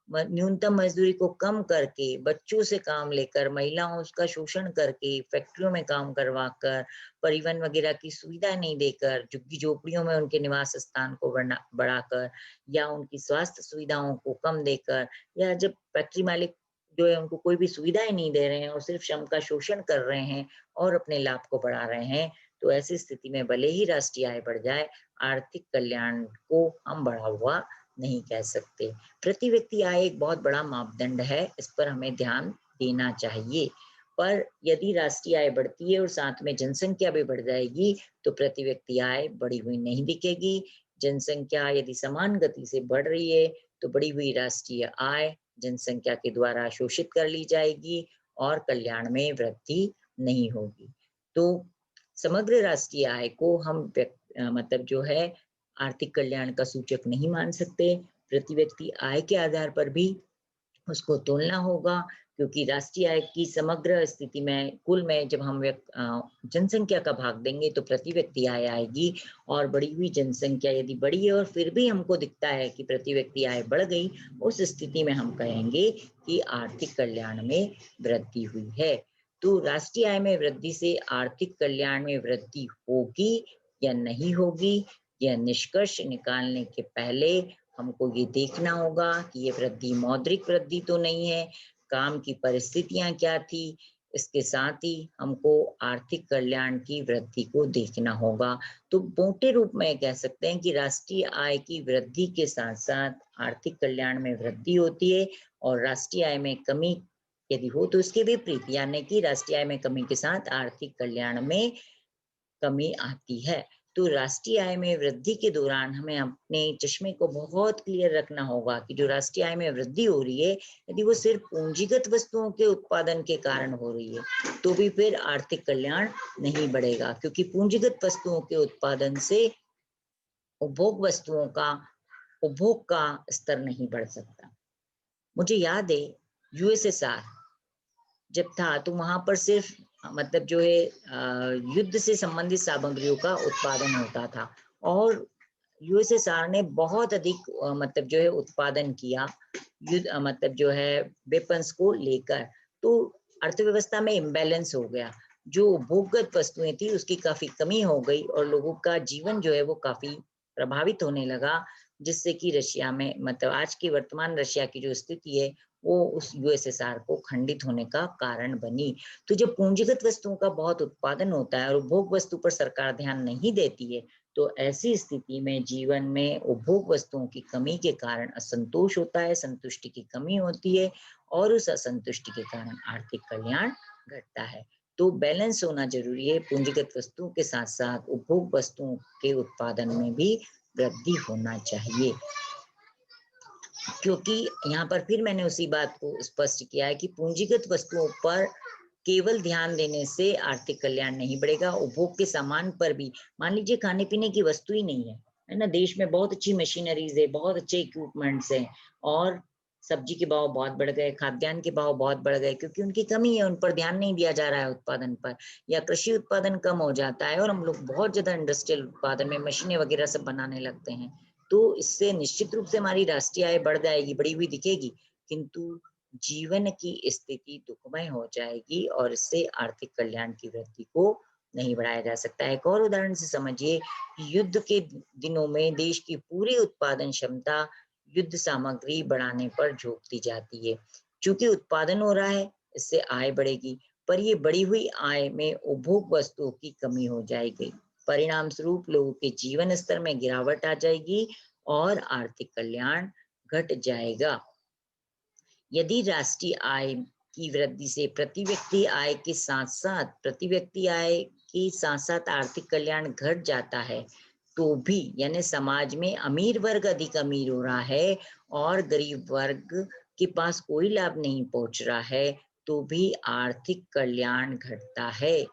न्यूनतम मजदूरी को कम करके, बच्चों से काम लेकर, महिलाओं का शोषण करके, फैक्ट्रियों में काम करवा कर, परिवहन वगैरह की सुविधा नहीं देकर, झुग्गी झोपड़ियों में उनके निवास स्थान को बढ़ाकर या उनकी स्वास्थ्य सुविधाओं को कम देकर, या जब फैक्ट्री मालिक जो है उनको कोई भी सुविधाएं नहीं दे रहे हैं और सिर्फ श्रम का शोषण कर रहे हैं और अपने लाभ को बढ़ा रहे हैं, तो ऐसी स्थिति में भले ही राष्ट्रीय आय बढ़ जाए, आर्थिक कल्याण को हम बढ़ा हुआ नहीं कह सकते। प्रति व्यक्ति आय एक बहुत बड़ा मापदंड है, इस पर हमें ध्यान देना चाहिए। पर यदि राष्ट्रीय आय बढ़ती है और साथ में जनसंख्या भी बढ़ जाएगी, तो प्रति व्यक्ति आय बढ़ी हुई नहीं दिखेगी। जनसंख्या यदि समान गति से बढ़ रही है, तो बढ़ी हुई राष्ट्रीय आय जनसंख्या के द्वारा शोषित कर ली जाएगी और कल्याण में वृद्धि नहीं होगी। तो समग्र राष्ट्रीय आय को हम मतलब जो है आर्थिक कल्याण का सूचक नहीं मान सकते। प्रति व्यक्ति आय के आधार पर भी उसको तोलना होगा, क्योंकि राष्ट्रीय आय की समग्र स्थिति में कुल में जब हम जनसंख्या का भाग देंगे तो प्रति व्यक्ति आय आएगी, और बढ़ी हुई जनसंख्या यदि बढ़ी है और फिर भी हमको दिखता है कि प्रति व्यक्ति आय बढ़ गई, उस स्थिति में हम कहेंगे कि आर्थिक कल्याण में वृद्धि हुई है। तो राष्ट्रीय आय में वृद्धि से आर्थिक कल्याण में वृद्धि होगी या नहीं होगी, यह निष्कर्ष निकालने के पहले हमको ये देखना होगा कि ये वृद्धि मौद्रिक वृद्धि तो नहीं है, काम की परिस्थितियां क्या थी, इसके साथ ही हमको आर्थिक कल्याण की वृद्धि को देखना होगा। तो मोटे रूप में कह सकते हैं कि राष्ट्रीय आय की वृद्धि के साथ साथ आर्थिक कल्याण में वृद्धि होती है, और राष्ट्रीय आय में कमी यदि हो तो इसके विपरीत, यानी कि राष्ट्रीय आय में कमी के साथ आर्थिक कल्याण में कमी आती है। तो राष्ट्रीय आय में वृद्धि के दौरान हमें अपने चश्मे को बहुत क्लियर रखना होगा कि जो राष्ट्रीय आय में वृद्धि हो रही है, यदि वो सिर्फ पूंजीगत वस्तुओं के उत्पादन के कारण हो रही है, तो भी फिर आर्थिक कल्याण नहीं बढ़ेगा, क्योंकि पूंजीगत वस्तुओं के उत्पादन से उपभोग का स्तर नहीं बढ़ सकता। मुझे याद है यूएसएसआर जब था तो वहां पर सिर्फ मतलब जो है युद्ध से संबंधित सामग्रियों का उत्पादन होता था, और यूएसएसआर ने बहुत अधिक मतलब जो है उत्पादन किया युद्ध मतलब जो है वेपन्स को लेकर। तो अर्थव्यवस्था में इम्बैलेंस हो गया, जो उपभोगगत वस्तुएं थी उसकी काफी कमी हो गई और लोगों का जीवन जो है वो काफी प्रभावित होने लगा, जिससे कि रशिया में मतलब आज की वर्तमान रशिया की जो स्थिति है वो उस यूएसएसआर को खंडित होने का कारण बनी। तो जब पूंजीगत वस्तुओं का बहुत उत्पादन होता है और उपभोग वस्तु पर सरकार ध्यान नहीं देती है, तो ऐसी स्थिति में जीवन में उपभोग वस्तुओं की कमी के कारण असंतोष होता है, संतुष्टि की कमी होती है, और उस असंतुष्टि के कारण आर्थिक कल्याण घटता है। तो बैलेंस होना जरूरी है, पूंजीगत वस्तुओं के साथ साथ उपभोग वस्तुओं के उत्पादन में भी वृद्धि होना चाहिए। क्योंकि यहाँ पर फिर मैंने उसी बात को स्पष्ट किया है कि पूंजीगत वस्तुओं पर केवल ध्यान देने से आर्थिक कल्याण नहीं बढ़ेगा। उपभोग के सामान पर भी, मान लीजिए खाने पीने की वस्तु ही नहीं है, है ना, देश में बहुत अच्छी मशीनरीज है, बहुत अच्छे इक्विपमेंट्स हैं, और सब्जी के भाव बहुत बढ़ गए, खाद्यान्न के भाव बहुत बढ़ गए, क्योंकि उनकी कमी है, उन पर ध्यान नहीं दिया जा रहा है उत्पादन पर, या कृषि उत्पादन कम हो जाता है और हम लोग बहुत ज्यादा इंडस्ट्रियल उत्पादन में मशीनें वगैरह सब बनाने लगते हैं। तो इससे निश्चित रूप से हमारी राष्ट्रीय आय बढ़ जाएगी, बढ़ी हुई दिखेगी, किंतु जीवन की स्थिति दुखमय हो जाएगी और इससे आर्थिक कल्याण की वृद्धि को नहीं बढ़ाया जा सकता है। एक और उदाहरण से समझिए, युद्ध के दिनों में देश की पूरी उत्पादन क्षमता युद्ध सामग्री बढ़ाने पर झोंक दी जाती है। चूंकि उत्पादन हो रहा है, इससे आय बढ़ेगी, पर ये बढ़ी हुई आय में उपभोग वस्तुओं की कमी हो जाएगी। परिणाम स्वरूप लोगों के जीवन स्तर में गिरावट आ जाएगी और आर्थिक कल्याण घट जाएगा। यदि राष्ट्रीय आय की वृद्धि से प्रति व्यक्ति आय के साथ-साथ आर्थिक कल्याण घट जाता है, तो भी यानी समाज में अमीर वर्ग अधिक अमीर हो रहा है और गरीब वर्ग के पास कोई लाभ नहीं पहुंच रहा है, तो भी आर्थिक कल्याण घटता है।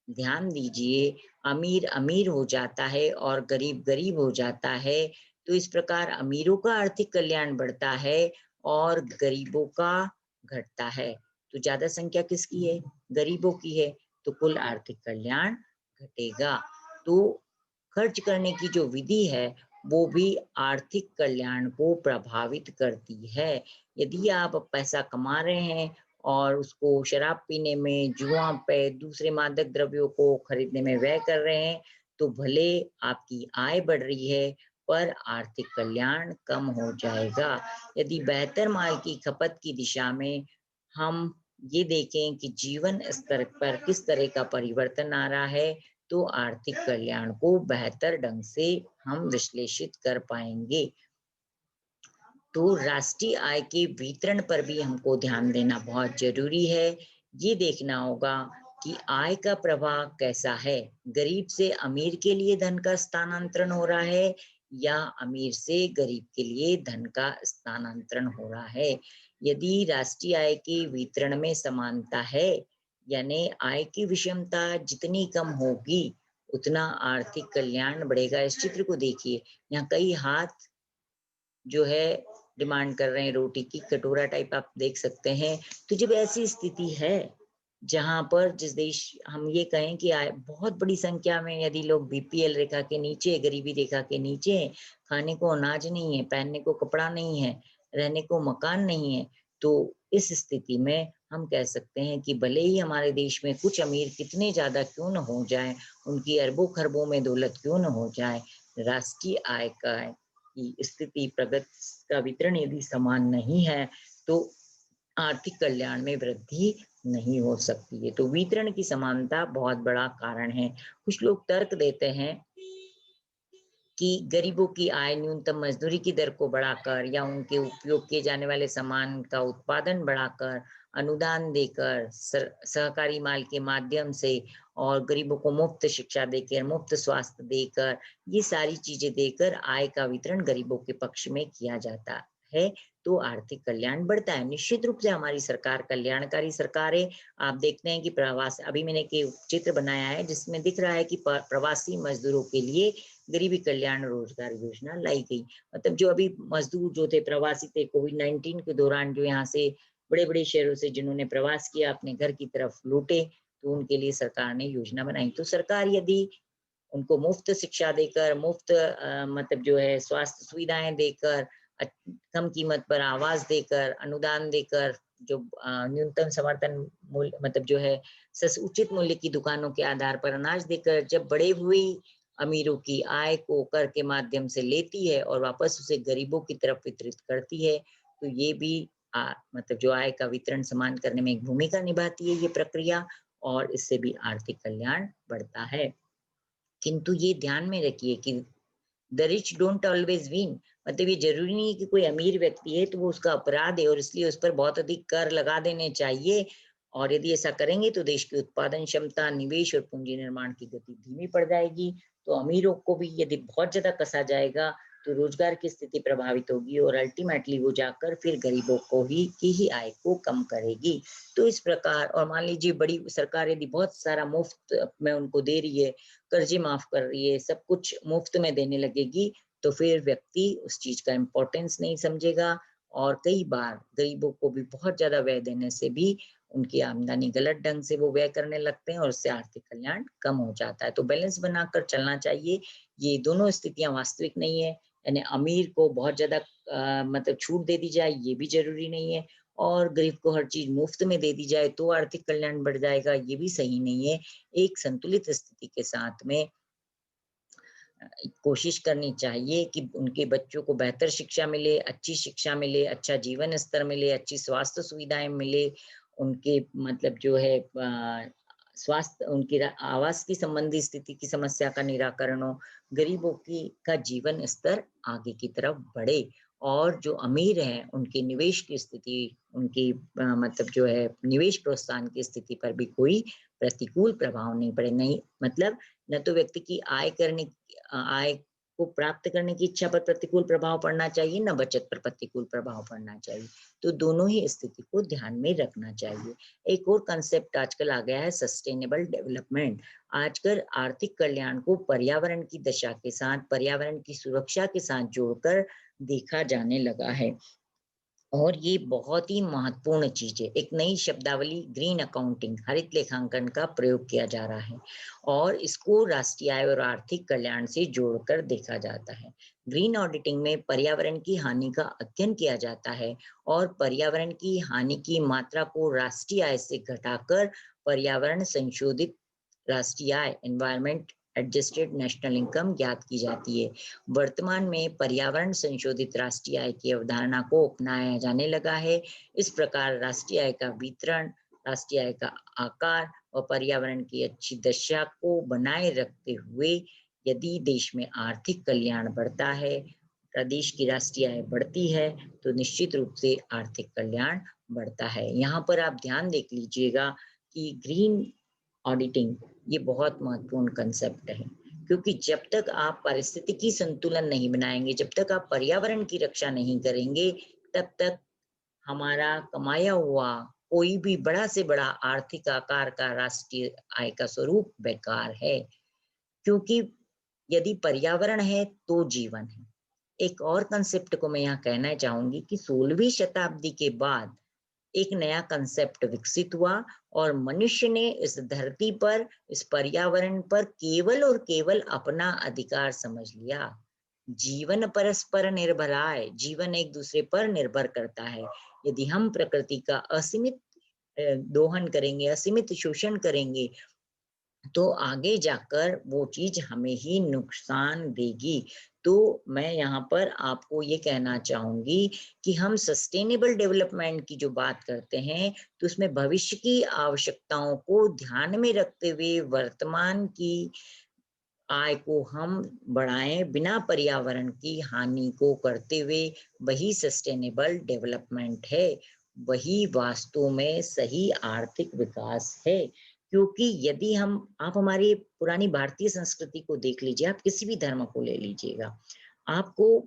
ध्यान दीजिए, अमीर अमीर हो जाता है और गरीब गरीब हो जाता है, तो इस प्रकार अमीरों का आर्थिक कल्याण बढ़ता है और गरीबों का घटता है। तो ज्यादा संख्या किसकी है? गरीबों की है, तो कुल आर्थिक कल्याण घटेगा। तो खर्च करने की जो विधि है, वो भी आर्थिक कल्याण को प्रभावित करती है। यदि आप पैसा कमा रहे हैं और उसको शराब पीने में, जुआ पे, दूसरे मादक द्रव्यों को खरीदने में व्यय कर रहे हैं, तो भले आपकी आय बढ़ रही है, पर आर्थिक कल्याण कम हो जाएगा। यदि बेहतर माल की खपत की दिशा में हम ये देखें कि जीवन स्तर पर किस तरह का परिवर्तन आ रहा है, तो आर्थिक कल्याण को बेहतर ढंग से हम विश्लेषित कर पाएंगे। तो राष्ट्रीय आय के वितरण पर भी हमको ध्यान देना बहुत जरूरी है। ये देखना होगा कि आय का प्रवाह कैसा है, गरीब से अमीर के लिए धन का स्थानांतरण हो रहा है या अमीर से गरीब के लिए धन का स्थानांतरण हो रहा है। यदि राष्ट्रीय आय के वितरण में समानता है, यानी आय की विषमता जितनी कम होगी, उतना आर्थिक कल्याण बढ़ेगा। इस चित्र को देखिए, यहाँ कई हाथ जो है डिमांड कर रहे हैं रोटी की, कटोरा टाइप आप देख सकते हैं। तो जब ऐसी स्थिति है जहां पर जिस देश हम ये कहें कि आय बहुत बड़ी संख्या में यदि लोग बीपीएल रेखा के नीचे, गरीबी रेखा के नीचे हैं, खाने को अनाज नहीं है, पहनने को कपड़ा नहीं है, रहने को मकान नहीं है, तो इस स्थिति में हम कह सकते हैं कि भले ही हमारे देश में कुछ अमीर कितने ज्यादा क्यों न हो जाए, उनकी अरबों खरबों में दौलत क्यों न हो जाए, राष्ट्रीय आय का की स्थिति, प्रगति का वितरण यदि समान नहीं है, तो आर्थिक कल्याण में वृद्धि नहीं हो सकती है। तो वितरण की समानता बहुत बड़ा कारण है। कुछ लोग तर्क देते हैं कि गरीबों की आय न्यूनतम मजदूरी की दर को बढ़ाकर या उनके उपयोग किए जाने वाले सामान का उत्पादन बढ़ाकर, अनुदान देकर, सहकारी माल के माध्यम से और गरीबों को मुफ्त शिक्षा देकर, मुफ्त स्वास्थ्य देकर, ये सारी चीजें देकर आय का वितरण गरीबों के पक्ष में किया जाता है, तो आर्थिक कल्याण बढ़ता है। निश्चित रूप से हमारी सरकार कल्याणकारी सरकार है। आप देखते हैं कि प्रवास, अभी मैंने एक चित्र बनाया है जिसमें दिख रहा है कि प्रवासी मजदूरों के लिए गरीबी कल्याण रोजगार योजना लाई गई। मतलब जो अभी मजदूर जो थे, प्रवासी थे, कोविड-19 के दौरान जो यहाँ से बड़े बड़े शहरों से जिन्होंने प्रवास किया, अपने घर की तरफ लौटे, तो उनके लिए सरकार ने योजना बनाई। तो सरकार यदि उनको मुफ्त शिक्षा देकर, मुफ्त मतलब जो है स्वास्थ्य सुविधाएं देकर, कम कीमत पर आवास देकर, अनुदान देकर, जो न्यूनतम समर्थन मूल्य मतलब जो है उचित मूल्य की दुकानों के आधार पर अनाज देकर, जब बड़े हुए अमीरों की आय को कर के माध्यम से लेती है और वापस उसे गरीबों की तरफ वितरित करती है, तो ये भी मतलब जो आय का वितरण समान करने में एक भूमिका निभाती है ये प्रक्रिया, और इससे भी आर्थिक कल्याण बढ़ता है। किंतु ये ध्यान में रखिए कि the rich don't always win, मतलब ये जरूरी नहीं कि कोई अमीर व्यक्ति है तो वो उसका अपराध है और इसलिए उस पर बहुत अधिक कर लगा देने चाहिए। और यदि ऐसा करेंगे तो देश की उत्पादन क्षमता, निवेश और पूंजी निर्माण की गति धीमी पड़ जाएगी। तो अमीरों को भी यदि बहुत ज्यादा कसा जाएगा तो रोजगार की स्थिति प्रभावित होगी और अल्टीमेटली वो जाकर फिर गरीबों को ही की ही आय को कम करेगी। तो इस प्रकार, और मान लीजिए बड़ी सरकार यदि बहुत सारा मुफ्त में उनको दे रही है, कर्जे माफ कर रही है, सब कुछ मुफ्त में देने लगेगी, तो फिर व्यक्ति उस चीज का इम्पोर्टेंस नहीं समझेगा और कई बार गरीबों को भी बहुत ज़्यादा व्यय देने से भी उनकी आमदनी गलत ढंग से वो व्यय करने लगते हैं और उससे आर्थिक कल्याण कम हो जाता है। तो बैलेंस बनाकर चलना चाहिए। ये दोनों स्थितियाँ वास्तविक नहीं है, यानी अमीर को बहुत ज़्यादा मतलब छूट दे दी जाए, ये भी ज़रूरी नहीं है, और गरीब को हर चीज़ मुफ्त में दे दी जाए तो आर्थिक कल्याण बढ़ जाएगा, ये भी सही नहीं है। एक संतुलित स्थिति के साथ में कोशिश करनी चाहिए कि उनके बच्चों को बेहतर शिक्षा मिले, अच्छी शिक्षा मिले, अच्छा जीवन स्तर मिले, अच्छी स्वास्थ्य सुविधाएँ मिले, उनके मतलब जो है स्वास्थ्य उनकी आवास की संबंधी स्थिति की समस्या का निराकरण हो, गरीबों की का जीवन स्तर आगे की तरफ बढ़े, और जो अमीर हैं उनके निवेश की स्थिति, उनकी मतलब जो है निवेश प्रोत्साहन की स्थिति पर भी कोई प्रतिकूल प्रभाव नहीं पड़े। नहीं मतलब न तो व्यक्ति की आय को प्राप्त करने की इच्छा पर प्रतिकूल प्रभाव पड़ना चाहिए, न बचत पर प्रतिकूल प्रभाव पड़ना चाहिए। तो दोनों ही स्थिति को ध्यान में रखना चाहिए। एक और कांसेप्ट आजकल आ गया है सस्टेनेबल डेवलपमेंट। आजकल आर्थिक कल्याण को पर्यावरण की दशा के साथ, पर्यावरण की सुरक्षा के साथ जोड़कर देखा जाने लगा है। और ये बहुत ही महत्वपूर्ण चीज़ है। एक नई शब्दावली ग्रीन अकाउंटिंग, हरित लेखांकन का प्रयोग किया जा रहा है और इसको राष्ट्रीय आय और आर्थिक कल्याण से जोड़कर देखा जाता है। ग्रीन ऑडिटिंग में पर्यावरण की हानि का अध्ययन किया जाता है और पर्यावरण की हानि की मात्रा को राष्ट्रीय आय से घटाकर पर्यावरण संशोधित राष्ट्रीय आय, एनवायरमेंट एडजस्टेड नेशनल इनकम ज्ञात की जाती है। वर्तमान में पर्यावरण संशोधित राष्ट्रीय आय की अवधारणा को अपनाया जाने लगा है। इस प्रकार राष्ट्रीय आय का वितरण, राष्ट्रीय आय का आकार और पर्यावरण की अच्छी दशा को बनाए रखते हुए यदि देश में आर्थिक कल्याण बढ़ता है, प्रदेश की राष्ट्रीय आय बढ़ती है, तो निश्चित रूप से आर्थिक कल्याण बढ़ता है। यहाँ पर आप ध्यान देख लीजिएगा कि ग्रीन ऑडिटिंग ये बहुत महत्वपूर्ण कंसेप्ट है, क्योंकि जब तक आप पारिस्थितिकी संतुलन नहीं बनाएंगे, जब तक आप पर्यावरण की रक्षा नहीं करेंगे, तब तक हमारा कमाया हुआ कोई भी बड़ा से बड़ा आर्थिक आकार का राष्ट्रीय आय का स्वरूप बेकार है। क्योंकि यदि पर्यावरण है तो जीवन है। एक और कंसेप्ट को मैं यहाँ कहना चाहूंगी कि 16वीं शताब्दी के बाद एक नया कंसेप्ट विकसित हुआ और मनुष्य ने इस धरती पर, इस पर्यावरण पर केवल और केवल अपना अधिकार समझ लिया। जीवन परस्पर निर्भराय, जीवन एक दूसरे पर निर्भर करता है। यदि हम प्रकृति का असीमित दोहन करेंगे, असीमित शोषण करेंगे, तो आगे जाकर वो चीज हमें ही नुकसान देगी। तो मैं यहाँ पर आपको ये कहना चाहूंगी कि हम सस्टेनेबल डेवलपमेंट की जो बात करते हैं, तो उसमें भविष्य की आवश्यकताओं को ध्यान में रखते हुए वर्तमान की आय को हम बढ़ाएं बिना पर्यावरण की हानि को करते हुए, वही सस्टेनेबल डेवलपमेंट है, वही वास्तव में सही आर्थिक विकास है। क्योंकि यदि हम आप हमारी पुरानी भारतीय संस्कृति को देख लीजिए, आप किसी भी धर्म को ले लीजिएगा, आपको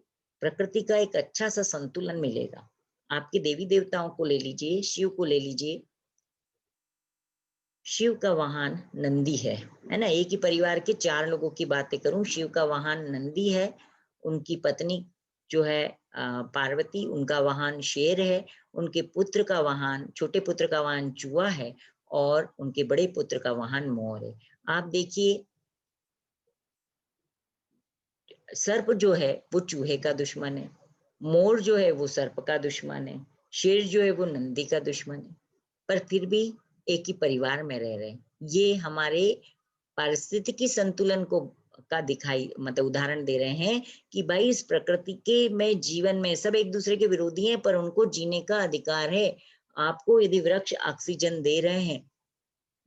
प्रकृति का एक अच्छा सा संतुलन मिलेगा। आपके देवी देवताओं को ले लीजिए, शिव को ले लीजिए, शिव का वाहन नंदी है ना? एक ही परिवार के 4 लोगों की बातें करूं, शिव का वाहन नंदी है, उनकी पत्नी जो है पार्वती, उनका वाहन शेर है, उनके पुत्र का वाहन, छोटे पुत्र का वाहन चूहा है और उनके बड़े पुत्र का वाहन मोर है। आप देखिए, सर्प जो है वो चूहे का दुश्मन है, मोर जो है वो सर्प का दुश्मन है, शेर जो है वो नंदी का दुश्मन है, पर फिर भी एक ही परिवार में रह रहे हैं। ये हमारे पारिस्थितिकी संतुलन को का दिखाई मतलब उदाहरण दे रहे हैं कि भाई इस प्रकृति के में जीवन में सब एक दूसरे के विरोधी हैं, पर उनको जीने का अधिकार है। आपको यदि वृक्ष ऑक्सीजन दे रहे हैं,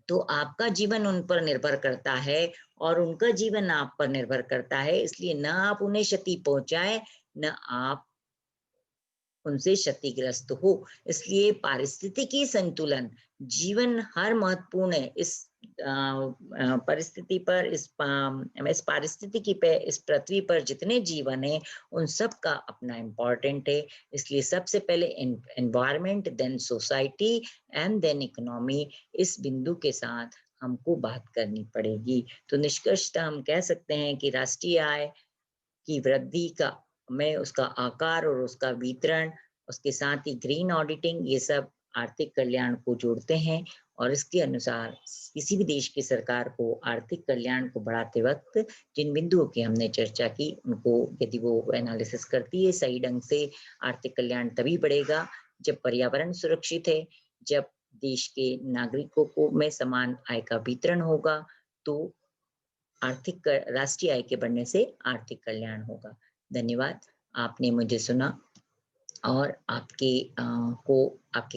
तो आपका जीवन उन पर निर्भर करता है और उनका जीवन आप पर निर्भर करता है। इसलिए न आप उन्हें क्षति पहुंचाएं, न आप उनसे क्षतिग्रस्त हो। इसलिए पारिस्थितिकी संतुलन जीवन हर महत्वपूर्ण है। इस परिस्थिति पर, इस पारिस्थितिकी पे, इस पृथ्वी पर जितने जीवन है, उन सब का अपना इम्पोर्टेंट है। इसलिए सबसे पहले environment, then society and then economy, इस बिंदु के साथ हमको बात करनी पड़ेगी। तो निष्कर्षतः हम कह सकते हैं कि राष्ट्रीय आय की वृद्धि का में उसका आकार और उसका वितरण उसके साथ ही ग्रीन ऑडिटिंग, ये सब आर्थिक कल्याण को जोड़ते हैं और इसके अनुसार किसी भी देश की सरकार को आर्थिक कल्याण को बढ़ाते वक्त जिन बिंदुओं की हमने चर्चा की, उनको यदि वो एनालिसिस करती है सही ढंग से, आर्थिक कल्याण तभी बढ़ेगा जब पर्यावरण सुरक्षित है, जब देश के नागरिकों को में समान आय का वितरण होगा, तो राष्ट्रीय आय के बढ़ने से आर्थिक कल्याण होगा। धन्यवाद, आपने मुझे सुना और आपके को आपके